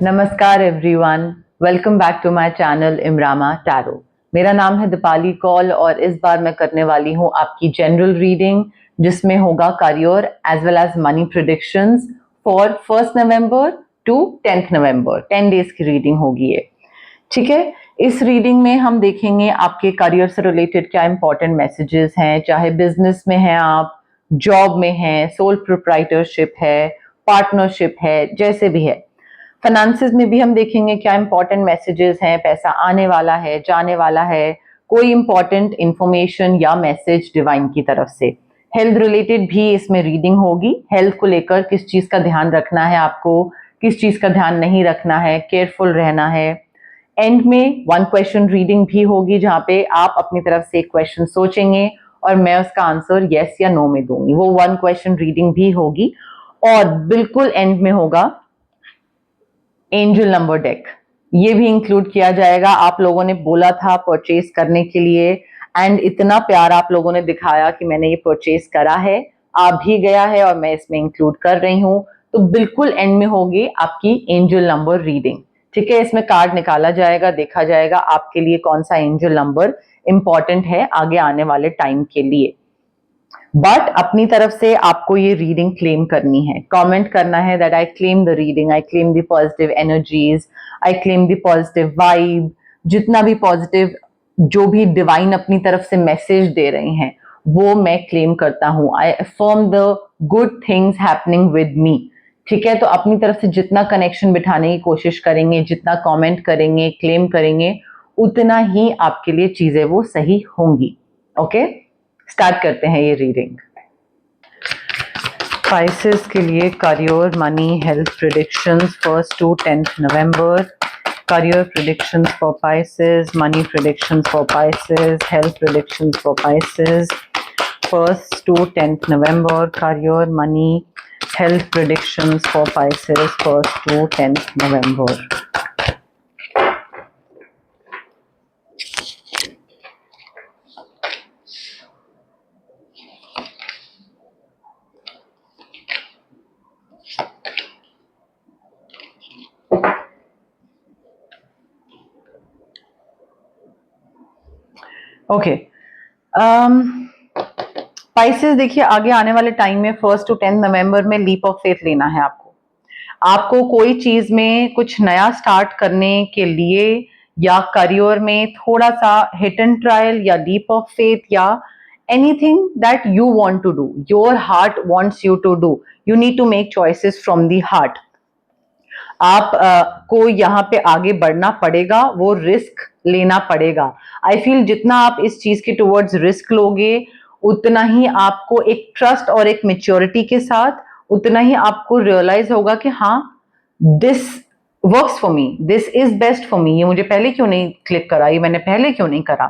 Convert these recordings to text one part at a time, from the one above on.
नमस्कार everyone, welcome back to my channel इमरामा tarot. मेरा नाम है दीपाली कौल और इस बार मैं करने वाली हूँ आपकी जनरल रीडिंग, जिसमें होगा career as well as money predictions for 1 November to 10 November. 10 days की रीडिंग होगी ये। ठीक है, इस रीडिंग में हम देखेंगे आपके करियर से रिलेटेड क्या इंपॉर्टेंट मैसेजेस हैं, चाहे बिजनेस में हैं आप, जॉब में हैं, सोल प्रोप्राइटरशिप है, पार्टनरशिप है, जैसे भी है। फाइनेंसेस में भी हम देखेंगे क्या इंपॉर्टेंट मैसेजेस हैं, पैसा आने वाला है, जाने वाला है, कोई इंपॉर्टेंट इंफॉर्मेशन या मैसेज डिवाइन की तरफ से। हेल्थ रिलेटेड भी इसमें रीडिंग होगी। हेल्थ को लेकर किस चीज का ध्यान रखना है आपको, किस चीज का ध्यान नहीं रखना है, केयरफुल रहना है। एंड में 1 क्वेश्चन रीडिंग भी होगी, जहां पे आप अपनी तरफ से एक क्वेश्चन सोचेंगे और मैं उसका आंसर यस या नो में दूंगी। वो 1 क्वेश्चन रीडिंग भी होगी। और बिल्कुल एंड में होगा एंजल नंबर डेक, ये भी इंक्लूड किया जाएगा। आप लोगों ने बोला था परचेज करने के लिए एंड इतना प्यार आप लोगों ने दिखाया कि मैंने ये परचेज करा है, आ भी गया है और मैं इसमें इंक्लूड कर रही हूं। तो बिल्कुल एंड में होगी आपकी एंजल नंबर रीडिंग। ठीक है, इसमें कार्ड निकाला जाएगा, देखा जाएगा आपके लिए कौन सा एंजल नंबर इंपॉर्टेंट है आगे आने वाले टाइम के लिए। बट अपनी तरफ से आपको ये रीडिंग क्लेम करनी है, कमेंट करना है that I claim the reading, I claim the positive energies, I claim the positive vibe. जितना भी पॉजिटिव, जो भी डिवाइन अपनी तरफ से मैसेज दे रहे हैं वो मैं क्लेम करता हूं। I affirm the good things happening with me. ठीक है, तो अपनी तरफ से जितना कनेक्शन बिठाने की कोशिश करेंगे, जितना कमेंट करेंगे, क्लेम करेंगे, उतना ही आपके लिए चीजें वो सही होंगी। ओके, स्टार्ट करते हैं ये रीडिंग। स्पाइसेस के लिए career, money, health predictions 1 to 10 November. Career predictions for Pisces, money predictions for Pisces, health predictions for Pisces 1 to 10 November. Career, money, health predictions for Pisces 1 to 10 November. Okay, spices देखिए, आगे आने वाले time में 1 to 10 नवंबर में leap of faith लेना है आपको। आपको कोई चीज में कुछ नया स्टार्ट करने के लिए या करियर में थोड़ा सा हिट एंड ट्रायल या लीप ऑफ फेथ या anything that you want to do, your heart wants you to do, you need to make choices from the heart. आप को यहाँ पे आगे बढ़ना पड़ेगा, वो रिस्क लेना पड़ेगा। आई फील जितना आप इस चीज के टुवर्ड्स रिस्क लोगे, उतना ही आपको एक ट्रस्ट और एक मेच्योरिटी के साथ उतना ही आपको रियलाइज होगा कि हाँ, this works for me, this is best for me. ये मुझे पहले क्यों नहीं क्लिक करा, ये मैंने पहले क्यों नहीं करा।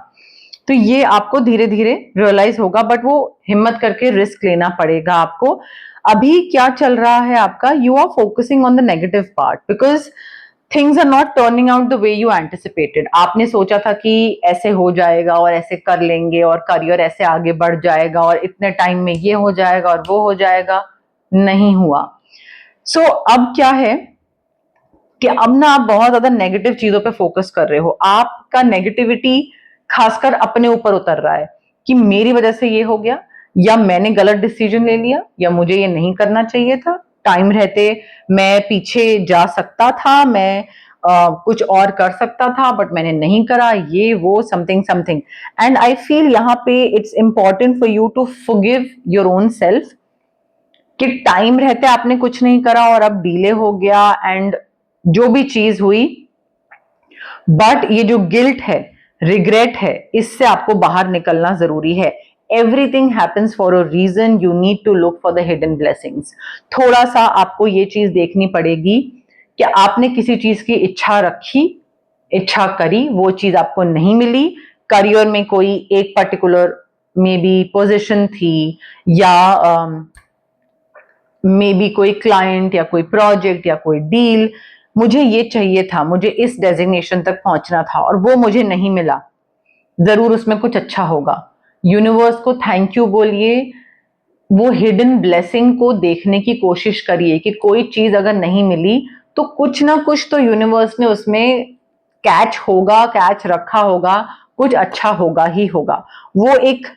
तो ये आपको धीरे धीरे रियलाइज होगा, बट वो हिम्मत करके रिस्क लेना पड़ेगा आपको। अभी क्या चल रहा है आपका, you are focusing on the negative part because things are not turning out the way you anticipated. आपने सोचा था कि ऐसे हो जाएगा और ऐसे कर लेंगे और करियर ऐसे आगे बढ़ जाएगा और इतने टाइम में ये हो जाएगा और वो हो जाएगा, नहीं हुआ। सो अब क्या है कि अब ना आप बहुत ज्यादा नेगेटिव चीजों पे फोकस कर रहे हो। आपका नेगेटिविटी खासकर अपने ऊपर उतर रहा है कि मेरी वजह से ये हो गया, या मैंने गलत डिसीजन ले लिया, या मुझे ये नहीं करना चाहिए था, टाइम रहते मैं पीछे जा सकता था, मैं कुछ और कर सकता था बट मैंने नहीं करा, ये वो something something. And I feel यहाँ पे it's important for you to forgive your own self कि टाइम रहते आपने कुछ नहीं करा और अब डिले हो गया एंड जो भी चीज हुई, बट ये जो गिल्ट है, रिग्रेट है, इससे आपको बाहर निकलना जरूरी है। Everything happens for a reason, you need to look for the hidden blessings. थोड़ा सा आपको ये चीज देखनी पड़ेगी कि आपने किसी चीज की इच्छा रखी, इच्छा करी, वो चीज आपको नहीं मिली। करियर में कोई एक पर्टिकुलर मे बी पोजिशन थी, या मे बी कोई क्लाइंट या कोई प्रोजेक्ट या कोई डील, मुझे ये चाहिए था, मुझे इस डेजिग्नेशन तक पहुंचना था और वो मुझे नहीं मिला। जरूर उसमें कुछ अच्छा होगा। यूनिवर्स को थैंक यू बोलिए, वो हिडन ब्लेसिंग को देखने की कोशिश करिए कि कोई चीज अगर नहीं मिली तो कुछ ना कुछ तो यूनिवर्स ने उसमें कैच होगा, कैच रखा होगा, कुछ अच्छा होगा ही होगा। वो एक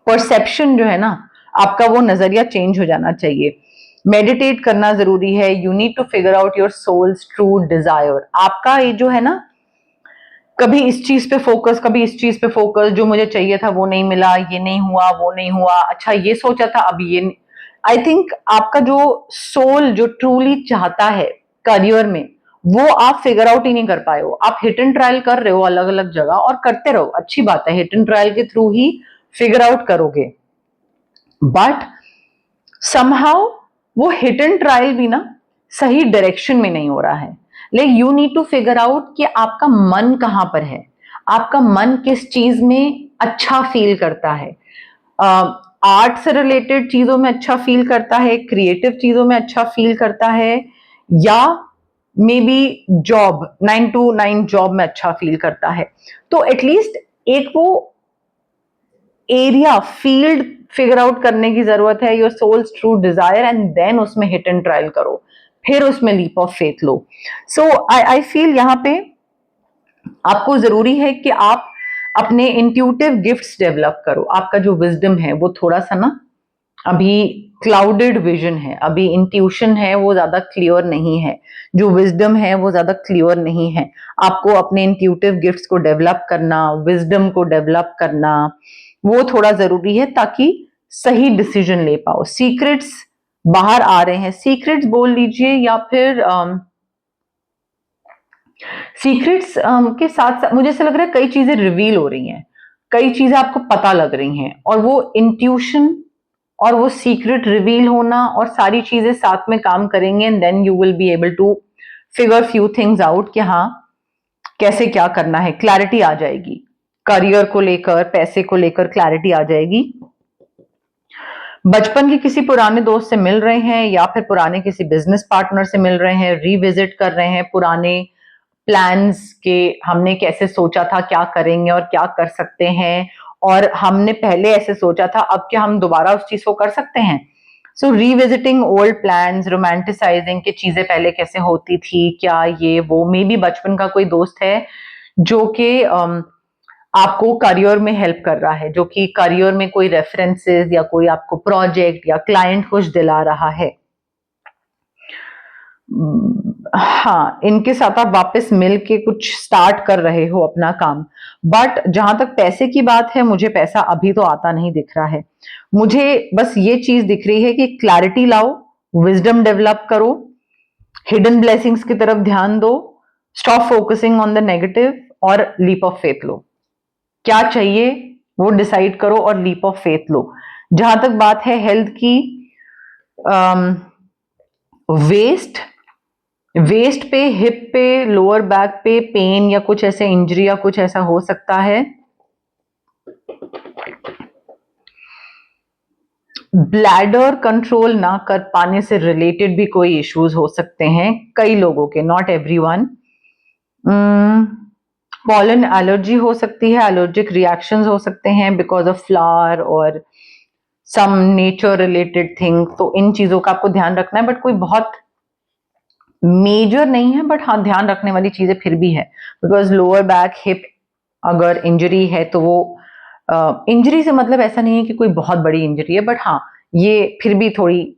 परसेप्शन जो है ना आपका, वो नजरिया चेंज हो जाना चाहिए। मेडिटेट करना जरूरी है। You need to figure out your soul's true desire. आपका ये जो है ना, कभी इस चीज पे फोकस, कभी इस चीज पे फोकस, जो मुझे चाहिए था वो नहीं मिला, ये नहीं हुआ, वो नहीं हुआ, अच्छा ये सोचा था अब ये। आई थिंक आपका जो सोल जो ट्रूली चाहता है करियर में, वो आप फिगर आउट ही नहीं कर पाए हो। आप हिट एंड ट्रायल कर रहे हो अलग अलग जगह, और करते रहो, अच्छी बात है, हिट एंड ट्रायल के थ्रू ही फिगर आउट करोगे। बट समहाउ वो हिट एंड ट्रायल भी ना सही डायरेक्शन में नहीं हो रहा है। Like you need to figure out कि आपका मन कहां पर है, आपका मन किस चीज में अच्छा फील करता है। आर्ट से रिलेटेड चीजों में अच्छा फील करता है, क्रिएटिव चीजों में अच्छा फील करता है, या may be job, 9 to 9 job में अच्छा फील करता है। तो एटलीस्ट एक वो एरिया, फील्ड फिगर आउट करने की जरूरत है, your soul's true desire, and then उसमें हिट एंड ट्रायल करो, फिर उसमें लीप ऑफ फेथ लो। सो आई फील यहाँ पे आपको जरूरी है कि आप अपने इंट्यूटिव गिफ्ट्स डेवलप करो। आपका जो विजडम है वो थोड़ा सा ना अभी क्लाउडेड विजन है, अभी इंट्यूशन है वो ज्यादा क्लियर नहीं है, जो विजडम है वो ज्यादा क्लियर नहीं है। आपको अपने इंट्यूटिव गिफ्ट्स को डेवलप करना, विजडम को डेवलप करना, वो थोड़ा जरूरी है, ताकि सही डिसीजन ले पाओ। सीक्रेट्स बाहर आ रहे हैं, सीक्रेट्स बोल लीजिए, या फिर सीक्रेट्स के साथ साथ मुझे ऐसा लग रहा है कई चीजें रिवील हो रही हैं, कई चीजें आपको पता लग रही हैं, और वो इंट्यूशन और वो सीक्रेट रिवील होना और सारी चीजें साथ में काम करेंगे, and then you will be able to figure few things out कि हाँ कैसे क्या करना है। क्लैरिटी आ जाएगी, करियर को लेकर, पैसे को लेकर क्लैरिटी आ जाएगी। बचपन के किसी पुराने दोस्त से मिल रहे हैं, या फिर पुराने किसी बिजनेस पार्टनर से मिल रहे हैं, रिविजिट कर रहे हैं पुराने प्लान्स के, हमने कैसे सोचा था, क्या करेंगे और क्या कर सकते हैं, और हमने पहले ऐसे सोचा था, अब क्या हम दोबारा उस चीज को कर सकते हैं। सो रिविजिटिंग ओल्ड प्लान्स, रोमांटिसाइजिंग कि चीजें पहले कैसे होती थी, क्या ये वो। मे बी बचपन का कोई दोस्त है जो कि आपको करियर में हेल्प कर रहा है, जो कि करियर में कोई रेफरेंसेस या कोई आपको प्रोजेक्ट या क्लाइंट कुछ दिला रहा है। हाँ, इनके साथ आप वापस मिल के कुछ स्टार्ट कर रहे हो अपना काम। बट जहां तक पैसे की बात है, मुझे पैसा अभी तो आता नहीं दिख रहा है। मुझे बस ये चीज दिख रही है कि क्लैरिटी लाओ, विजडम डेवलप करो, हिडन ब्लेसिंग्स की तरफ ध्यान दो, stop focusing on the negative, और लीप ऑफ फेथ लो। क्या चाहिए वो डिसाइड करो और लीप ऑफ फेथ लो। जहां तक बात है हेल्थ की, वेस्ट वेस्ट पे, हिप पे, लोअर बैक पे पेन या कुछ ऐसे इंजरी या कुछ ऐसा हो सकता है। ब्लैडर कंट्रोल ना कर पाने से रिलेटेड भी कोई इश्यूज हो सकते हैं कई लोगों के, नॉट एवरीवन। पॉलन एलर्जी हो सकती है, एलर्जिक रिएक्शंस हो सकते हैं बिकॉज ऑफ फ्लावर और सम नेचर रिलेटेड थिंग। तो इन चीजों का आपको ध्यान रखना है, बट कोई बहुत मेजर नहीं है, बट हाँ ध्यान रखने वाली चीजें फिर भी है। बिकॉज लोअर बैक, हिप अगर इंजरी है तो वो इंजरी से मतलब ऐसा नहीं है कि कोई बहुत बड़ी इंजरी है, बट हाँ ये फिर भी थोड़ी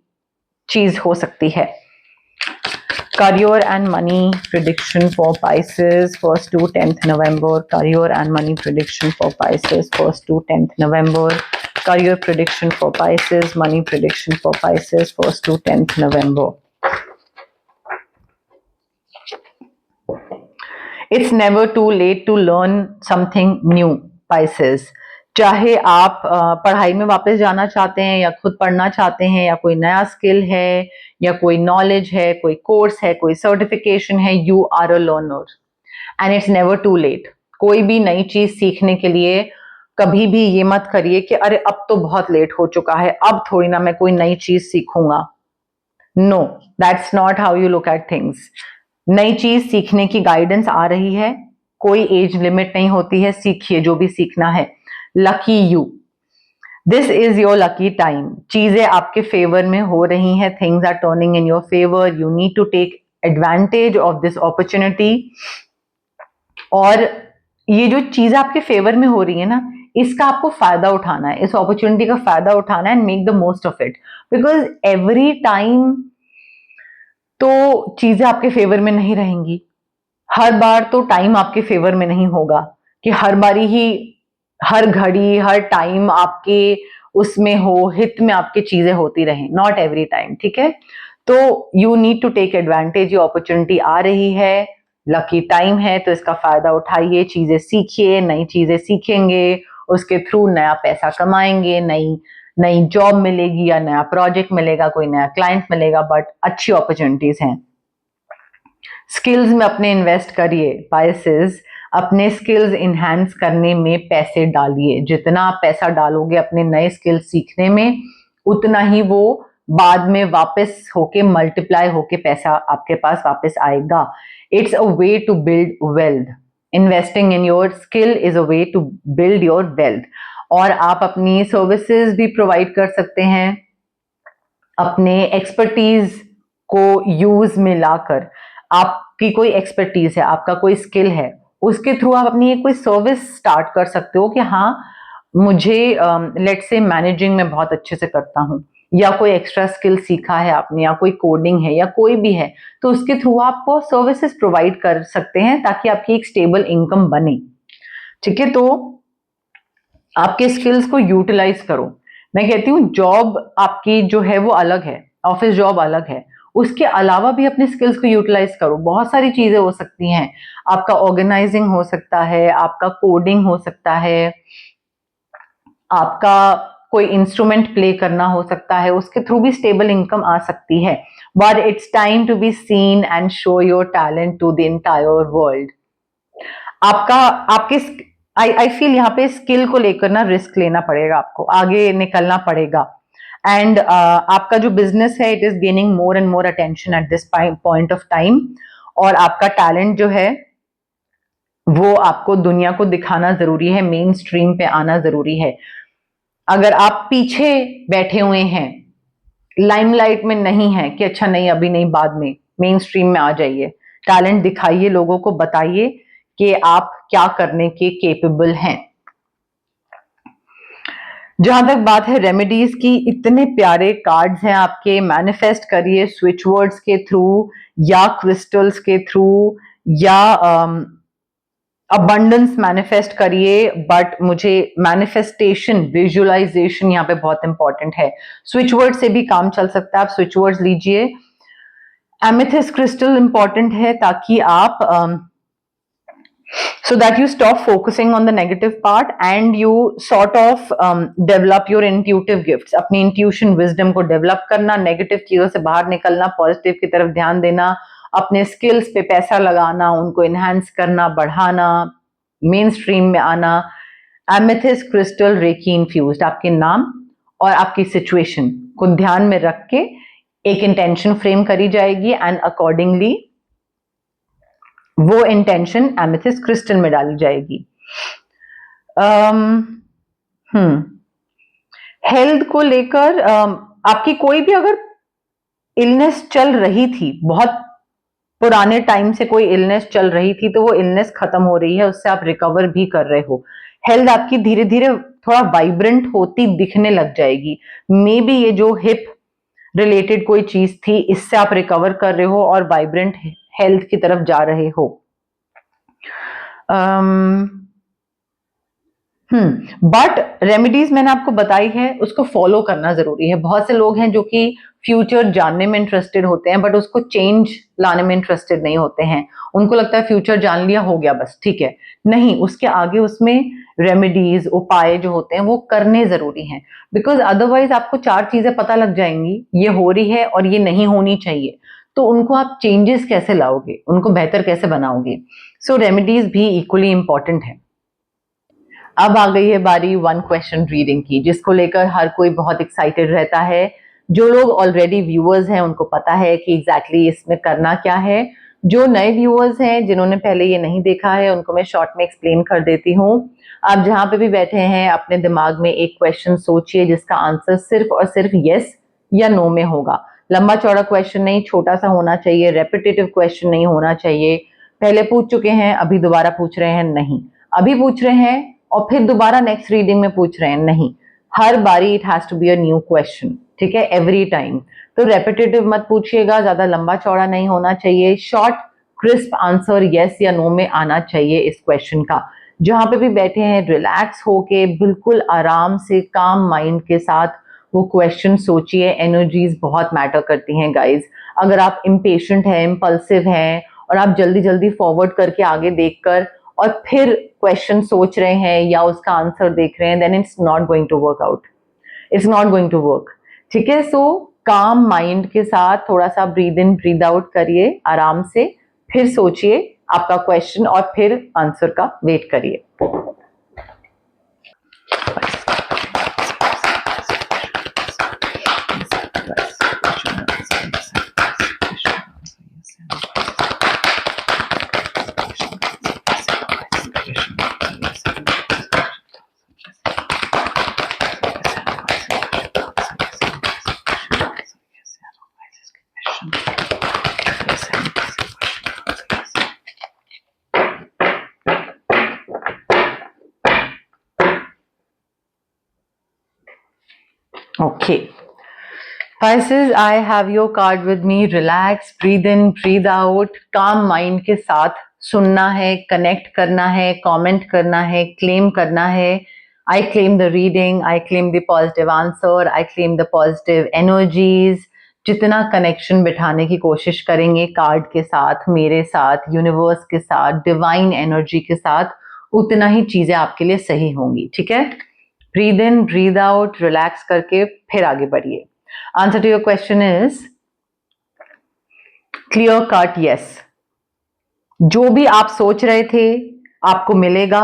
चीज हो सकती है। Career and money prediction for Pisces 1st to 10th November. Career and money prediction for Pisces 1st to 10th November. Career prediction for Pisces, money prediction for Pisces 1st to 10th November. It's never too late to learn something new, Pisces. चाहे आप पढ़ाई में वापस जाना चाहते हैं, या खुद पढ़ना चाहते हैं, या कोई नया स्किल है, या कोई नॉलेज है, कोई कोर्स है, कोई सर्टिफिकेशन है, you are a learner and it's never too late. कोई भी नई चीज सीखने के लिए कभी भी ये मत करिए कि अरे अब तो बहुत लेट हो चुका है, अब थोड़ी ना मैं कोई नई चीज सीखूंगा। No, that's not how you look at things. नई चीज सीखने की गाइडेंस आ रही है, कोई एज लिमिट नहीं होती है, सीखिए जो भी सीखना है। Lucky you, this is your lucky time. चीजें आपके फेवर में हो रही हैं, things are turning in your favour. You need to take advantage of this opportunity, और ये जो चीजें आपके फेवर में हो रही है ना, इसका आपको फायदा उठाना है, इस अपॉर्चुनिटी का फायदा उठाना है and make the most of it, because every time तो चीजें आपके फेवर में नहीं रहेंगी, हर बार तो टाइम आपके फेवर में नहीं होगा कि हर बारी ही, हर घड़ी, हर टाइम आपके उसमें हो, हित में आपकी चीजें होती रहें, नॉट एवरी टाइम, ठीक है। तो you need to take advantage, ये अपॉर्चुनिटी आ रही है, लकी टाइम है, तो इसका फायदा उठाइए, चीजें सीखिए, नई चीजें सीखेंगे, उसके थ्रू नया पैसा कमाएंगे, नई नई जॉब मिलेगी या नया प्रोजेक्ट मिलेगा, कोई नया क्लाइंट मिलेगा, बट अच्छी अपॉर्चुनिटीज हैं। स्किल्स में अपने इन्वेस्ट करिए, पाइसेस, अपने स्किल्स इन्हांस करने में पैसे डालिए, जितना आप पैसा डालोगे अपने नए स्किल्स सीखने में, उतना ही वो बाद में वापस होके मल्टीप्लाई होके पैसा आपके पास वापस आएगा। It's a way to build wealth, investing in your skill is a way to build your wealth. और आप अपनी सर्विसेज भी प्रोवाइड कर सकते हैं, अपने एक्सपर्टीज को यूज में लाकर, आपकी कोई एक्सपर्टीज है, आपका कोई स्किल है, उसके थ्रू आप अपनी एक कोई सर्विस स्टार्ट कर सकते हो कि हाँ मुझे लेट्स से मैनेजिंग में बहुत अच्छे से करता हूँ, या कोई एक्स्ट्रा स्किल सीखा है आपने, या कोई कोडिंग है, या कोई भी है, तो उसके थ्रू आप सर्विसेज प्रोवाइड कर सकते हैं ताकि आपकी एक स्टेबल इनकम बने, ठीक है। तो आपके स्किल्स को यूटिलाइज करो। मैं कहती हूँ जॉब आपकी जो है वो अलग है, ऑफिस जॉब अलग है, उसके अलावा भी अपने स्किल्स को यूटिलाइज करो। बहुत सारी चीजें हो सकती हैं, आपका ऑर्गेनाइजिंग हो सकता है, आपका कोडिंग हो सकता है, आपका कोई इंस्ट्रूमेंट प्ले करना हो सकता है, उसके थ्रू भी स्टेबल इनकम आ सकती है। But it's time to be seen and show your talent to the entire world. आपका आपके आई फील यहाँ पे स्किल को लेकर ना रिस्क लेना पड़ेगा, आपको आगे निकलना पड़ेगा, एंड आपका जो बिजनेस है it is gaining more and more attention at this point of time, और आपका टैलेंट जो है वो आपको दुनिया को दिखाना जरूरी है, मेन स्ट्रीम पे आना जरूरी है। अगर आप पीछे बैठे हुए हैं, लाइमलाइट में नहीं है कि अच्छा नहीं अभी नहीं बाद में, मेन स्ट्रीम में आ जाइए, टैलेंट दिखाइए, लोगों को बताइए कि आप क्या करने के केपेबल हैं। जहां तक बात है रेमेडीज की, इतने प्यारे कार्ड्स हैं आपके, मैनिफेस्ट करिए स्विच वर्ड्स के थ्रू या क्रिस्टल्स के थ्रू, या अबंडेंस मैनिफेस्ट करिए, बट मुझे मैनिफेस्टेशन, विजुअलाइजेशन यहाँ पे बहुत इंपॉर्टेंट है। स्विच वर्ड से भी काम चल सकता है, आप स्विच वर्ड्स लीजिए। एमेथिस्ट क्रिस्टल इंपॉर्टेंट है ताकि आप so that you stop focusing on the negative part and you sort of develop your intuitive gifts, अपनी intuition wisdom को develop करना, negative चीजों से बाहर निकलना, positive की तरफ ध्यान देना, अपने skills पे पैसा लगाना, उनको enhance करना, बढ़ाना, mainstream में आना। Amethyst crystal रेकी infused, आपके नाम और आपकी situation को ध्यान में रख के एक intention frame करी जाएगी and accordingly वो इंटेंशन एमेथिस्ट क्रिस्टल में डाली जाएगी। हेल्थ को लेकर आपकी कोई भी अगर इलनेस चल रही थी, बहुत पुराने टाइम से कोई इलनेस चल रही थी, तो वो इलनेस खत्म हो रही है, उससे आप रिकवर भी कर रहे हो। हेल्थ आपकी धीरे धीरे थोड़ा वाइब्रेंट होती दिखने लग जाएगी। मे बी ये जो हिप रिलेटेड कोई चीज थी, इससे आप रिकवर कर रहे हो और वाइब्रेंट हेल्थ की तरफ जा रहे हो। बट रेमेडीज मैंने आपको बताई है, उसको फॉलो करना जरूरी है। बहुत से लोग हैं जो कि फ्यूचर जानने में इंटरेस्टेड होते हैं बट उसको चेंज लाने में इंटरेस्टेड नहीं होते हैं। उनको लगता है फ्यूचर जान लिया हो गया बस, ठीक है। नहीं, उसके आगे उसमें रेमेडीज, उपाय जो होते हैं वो करने जरूरी हैं, बिकॉज अदरवाइज आपको चार चीजें पता लग जाएंगी, ये हो रही है और ये नहीं होनी चाहिए, तो उनको आप चेंजेस कैसे लाओगे, उनको बेहतर कैसे बनाओगे। सो रेमेडीज भी इक्वली इंपॉर्टेंट है। अब आ गई है बारी वन क्वेश्चन रीडिंग की, जिसको लेकर हर कोई बहुत एक्साइटेड रहता है। जो लोग ऑलरेडी व्यूअर्स हैं उनको पता है कि एग्जैक्टली इसमें करना क्या है। जो नए व्यूअर्स हैं जिन्होंने पहले ये नहीं देखा है, उनको मैं शॉर्ट में एक्सप्लेन कर देती हूँ। आप जहां पे भी बैठे हैं अपने दिमाग में एक क्वेश्चन सोचिए जिसका आंसर सिर्फ और सिर्फ यस या नो में होगा। लंबा चौड़ा क्वेश्चन नहीं, छोटा सा होना चाहिए, रेपिटेटिव क्वेश्चन नहीं होना चाहिए। पहले पूछ चुके हैं, अभी दोबारा पूछ रहे हैं, नहीं। अभी पूछ रहे हैं और फिर दोबारा नेक्स्ट रीडिंग में पूछ रहे हैं, नहीं। हर बारी it has to be a new question, ठीक है, एवरी टाइम। तो रेपिटेटिव मत पूछिएगा, ज्यादा लंबा चौड़ा नहीं होना चाहिए, शॉर्ट क्रिस्प आंसर यस या नो में आना चाहिए इस क्वेश्चन का। जहां पे भी बैठे हैं रिलैक्स होके बिल्कुल आराम से काम माइंड के साथ वो क्वेश्चन सोचिए। एनर्जीज बहुत मैटर करती हैं गाइज। अगर आप इम्पेशेंट हैं, इम्पल्सिव हैं और आप जल्दी जल्दी फॉरवर्ड करके आगे देखकर और फिर क्वेश्चन सोच रहे हैं या उसका आंसर देख रहे हैं, then it's not going to work out, it's not going to work, ठीक है। सो काम माइंड के साथ थोड़ा सा ब्रीद इन ब्रीद आउट करिए आराम से, फिर सोचिए आपका क्वेश्चन और फिर आंसर का वेट करिए। Okay. Pisces, I have your card with me. Relax, breathe in, breathe out. Calm mind के साथ सुनना है, कनेक्ट करना है, कमेंट करना है, क्लेम करना है। I claim the reading, I claim the positive answer, I claim the positive energies. जितना कनेक्शन बिठाने की कोशिश करेंगे कार्ड के साथ, मेरे साथ, यूनिवर्स के साथ, डिवाइन एनर्जी के साथ, उतना ही चीजें आपके लिए सही होंगी, ठीक है। Breathe in, breathe out, relax करके फिर आगे बढ़िए। Answer to your question is clear cut yes. जो भी आप सोच रहे थे आपको मिलेगा।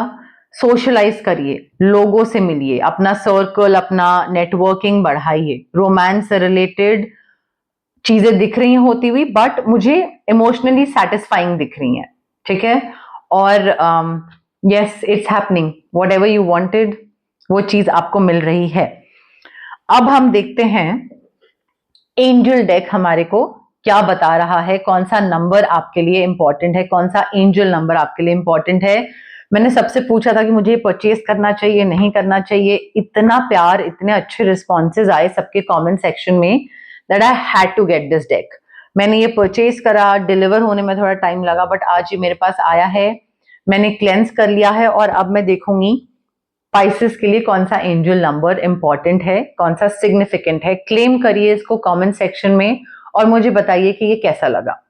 सोशलाइज करिए, लोगों से मिलिए, अपना सर्कल, अपना नेटवर्किंग बढ़ाइए। रोमांस से रिलेटेड चीजें दिख रही होती हुई, बट मुझे इमोशनली सेटिस्फाइंग दिख रही हैं, ठीक है। और yes, it's happening, what ever you wanted वो चीज आपको मिल रही है। अब हम देखते हैं एंजल डेक हमारे को क्या बता रहा है, कौन सा नंबर आपके लिए इंपॉर्टेंट है, कौन सा एंजल नंबर आपके लिए इंपॉर्टेंट है। मैंने सबसे पूछा था कि मुझे परचेज करना चाहिए, नहीं करना चाहिए। इतना प्यार, इतने अच्छे रिस्पॉन्सेज आए सबके कमेंट सेक्शन में that I had to get this deck. मैंने ये परचेज करा, डिलीवर होने में थोड़ा टाइम लगा, बट आज ये मेरे पास आया है, मैंने क्लेंस कर लिया है और अब मैं देखूंगी स्पाइसेस के लिए कौन सा एंजल नंबर इंपॉर्टेंट है, कौन सा सिग्निफिकेंट है। क्लेम करिए इसको कमेंट सेक्शन में और मुझे बताइए कि ये कैसा लगा।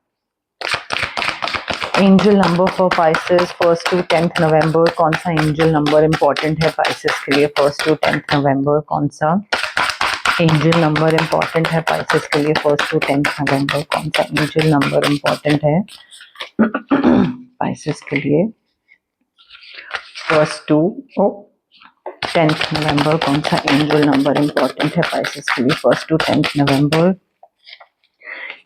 Angel number for spices 1st to 10th नवंबर, कौन सा एंजल नंबर इंपॉर्टेंट है स्पाइसेस के लिए 1st to 10th नवंबर, कौन सा एंजल नंबर इंपॉर्टेंट है स्पाइसेस के लिए 1st to 10th नवंबर, कौन सा एंजल नंबर इंपॉर्टेंट है स्पाइसेस के लिए 1st to 10th नवंबर, कौन सा एंजल नंबर इंपॉर्टेंट है स्पाइसेस के लिए 1st to 10th November.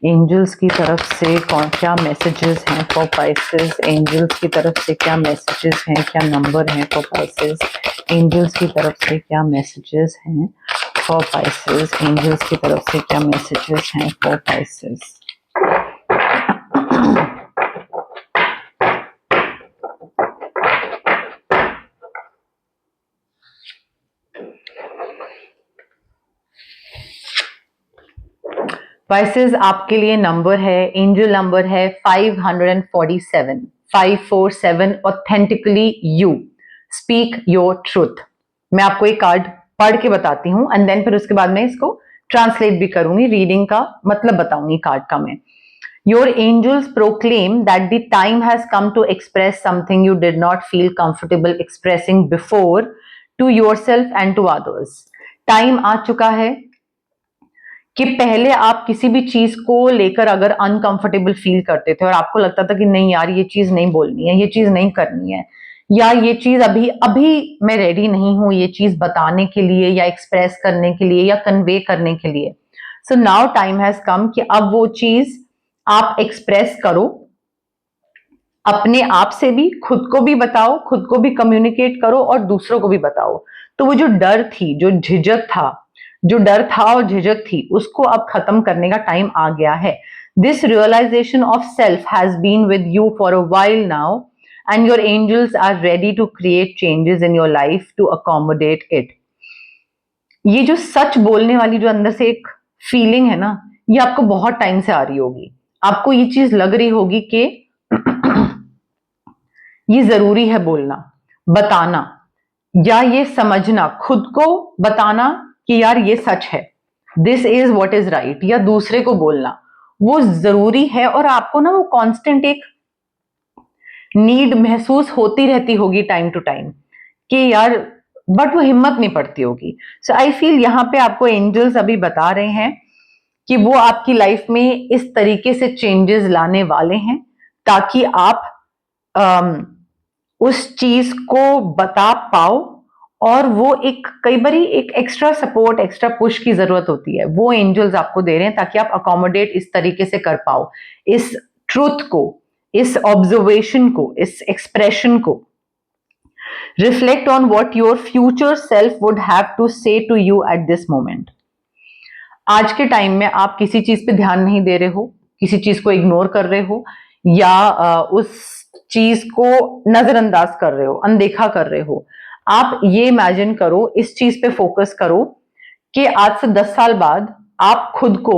Angels की तरफ से कौन क्या मैसेजेस हैं फॉर स्पाइसेस, एंजल्स की तरफ से क्या मैसेजेस हैं, क्या नंबर हैं फॉर स्पाइसेस, एंजल्स की तरफ से क्या मैसेजेस हैं फॉर स्पाइसेस, एंजल्स की तरफ से क्या मैसेजेस हैं फॉर स्पाइसेस। स्पाइसेस आपके लिए नंबर है, एंजल नंबर है 547, 547। Authentically you speak your truth. मैं आपको एक कार्ड पढ़ के बताती हूँ एंड देन फिर उसके बाद में इसको ट्रांसलेट भी करूंगी, रीडिंग का मतलब बताऊंगी कार्ड का मैं। Your angels proclaim that the time has come to express something you did not feel comfortable expressing before to yourself and to others. Time आ चुका है कि पहले आप किसी भी चीज को लेकर अगर अनकंफर्टेबल फील करते थे और आपको लगता था कि नहीं यार ये चीज नहीं बोलनी है, ये चीज नहीं करनी है, या ये चीज अभी अभी मैं रेडी नहीं हूं ये चीज बताने के लिए या एक्सप्रेस करने के लिए या कन्वे करने के लिए। So now time has come कि अब वो चीज आप एक्सप्रेस करो, अपने आप से भी, खुद को भी बताओ, खुद को भी कम्युनिकेट करो और दूसरों को भी बताओ। तो वो जो डर थी, जो झिझक था, जो डर था और झिझक थी उसको अब खत्म करने का टाइम आ गया है. This realisation of self has been with you for a while now and your angels are ready to create changes in your life to accommodate it. ये जो सच बोलने वाली जो अंदर से एक फीलिंग है ना, ये आपको बहुत टाइम से आ रही होगी. आपको ये चीज लग रही होगी कि ये जरूरी है बोलना, बताना, या ये समझना, खुद को बताना कि यार ये सच है, this is what is right, या दूसरे को बोलना वो जरूरी है. और आपको ना वो कांस्टेंट एक नीड महसूस होती रहती होगी टाइम टू टाइम कि यार, बट वो हिम्मत नहीं पड़ती होगी. सो आई फील यहाँ पे आपको एंजल्स अभी बता रहे हैं कि वो आपकी लाइफ में इस तरीके से चेंजेस लाने वाले हैं ताकि आप उस चीज को बता पाओ. और वो एक कई बारी एक एक्स्ट्रा सपोर्ट, एक्स्ट्रा पुश की जरूरत होती है, वो एंजल्स आपको दे रहे हैं ताकि आप अकोमोडेट इस तरीके से कर पाओ इस ट्रूथ को, इस ऑब्जर्वेशन को, इस एक्सप्रेशन को. Reflect on what your future self would have to say to you at this moment. आज के टाइम में आप किसी चीज पे ध्यान नहीं दे रहे हो, किसी चीज को इग्नोर कर रहे हो, या उस चीज को नजरअंदाज कर रहे हो, अनदेखा कर रहे हो. आप ये इमेजिन करो, इस चीज पे फोकस करो कि आज से 10 साल बाद आप खुद को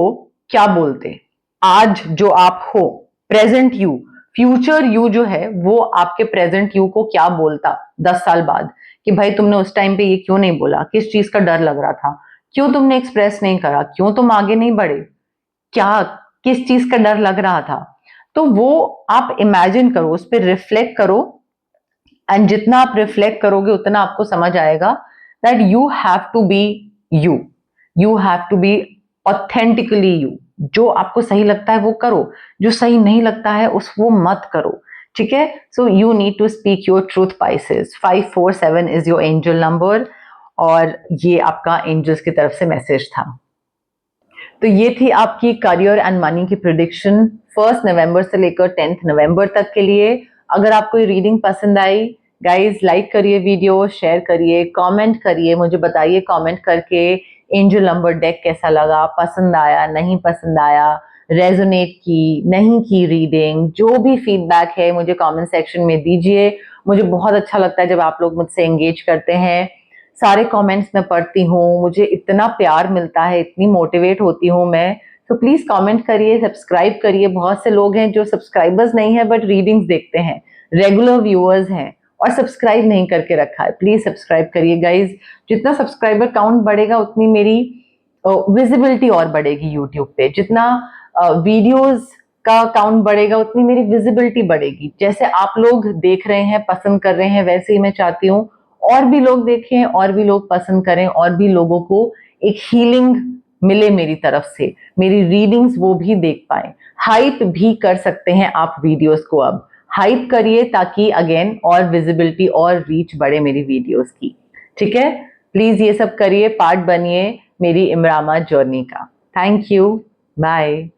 क्या बोलते. आज जो आप हो, प्रेजेंट यू, फ्यूचर यू जो है वो आपके प्रेजेंट यू को क्या बोलता 10 साल बाद कि भाई तुमने उस टाइम पे ये क्यों नहीं बोला, किस चीज का डर लग रहा था, क्यों तुमने एक्सप्रेस नहीं करा, क्यों तुम आगे नहीं बढ़े, क्या, किस चीज का डर लग रहा था. तो वो आप इमेजिन करो, उस पर रिफ्लेक्ट करो. एंड जितना आप रिफ्लेक्ट करोगे उतना आपको समझ आएगा that you have to be you, you have to be authentically you. जो आपको सही लगता है वो करो, जो सही नहीं लगता है उस वो मत करो. ठीक है. So you need to speak your truth. Pisces 547 is your angel number और ये आपका एंजल्स की तरफ से मैसेज था. तो ये थी आपकी करियर एंड मनी की प्रिडिक्शन 1 नवंबर से लेकर 10 नवंबर तक के लिए. अगर आपको ये रीडिंग पसंद आई, गाइज लाइक करिए वीडियो, शेयर करिए, कमेंट करिए, मुझे बताइए कमेंट करके एंजल नंबर डेक कैसा लगा, पसंद आया, नहीं पसंद आया, रेजोनेट की, नहीं की रीडिंग. जो भी फीडबैक है मुझे कमेंट सेक्शन में दीजिए. मुझे बहुत अच्छा लगता है जब आप लोग मुझसे एंगेज करते हैं. सारे कमेंट्स मैं पढ़ती हूँ, मुझे इतना प्यार मिलता है, इतनी मोटिवेट होती हूँ मैं. तो प्लीज कमेंट करिए, सब्सक्राइब करिए. बहुत से लोग हैं जो सब्सक्राइबर्स नहीं है बट रीडिंग्स देखते हैं, रेगुलर व्यूअर्स हैं और सब्सक्राइब नहीं करके रखा है. प्लीज सब्सक्राइब करिए गाइज. जितना सब्सक्राइबर काउंट बढ़ेगा उतनी मेरी विजिबिलिटी और बढ़ेगी यूट्यूब पे. जितना वीडियोस का काउंट बढ़ेगा उतनी मेरी विजिबिलिटी बढ़ेगी. जैसे आप लोग देख रहे हैं, पसंद कर रहे हैं, वैसे ही मैं चाहती हूँ और भी लोग देखें, और भी लोग पसंद करें, और भी लोगों को एक हीलिंग मिले मेरी तरफ से, मेरी रीडिंग्स वो भी देख पाए. हाइप भी कर सकते हैं आप वीडियोस को. अब हाइप करिए ताकि अगेन और विजिबिलिटी और रीच बढ़े मेरी वीडियोस की. ठीक है. प्लीज ये सब करिए, पार्ट बनिए मेरी इमरामा जर्नी का. Thank you. बाय.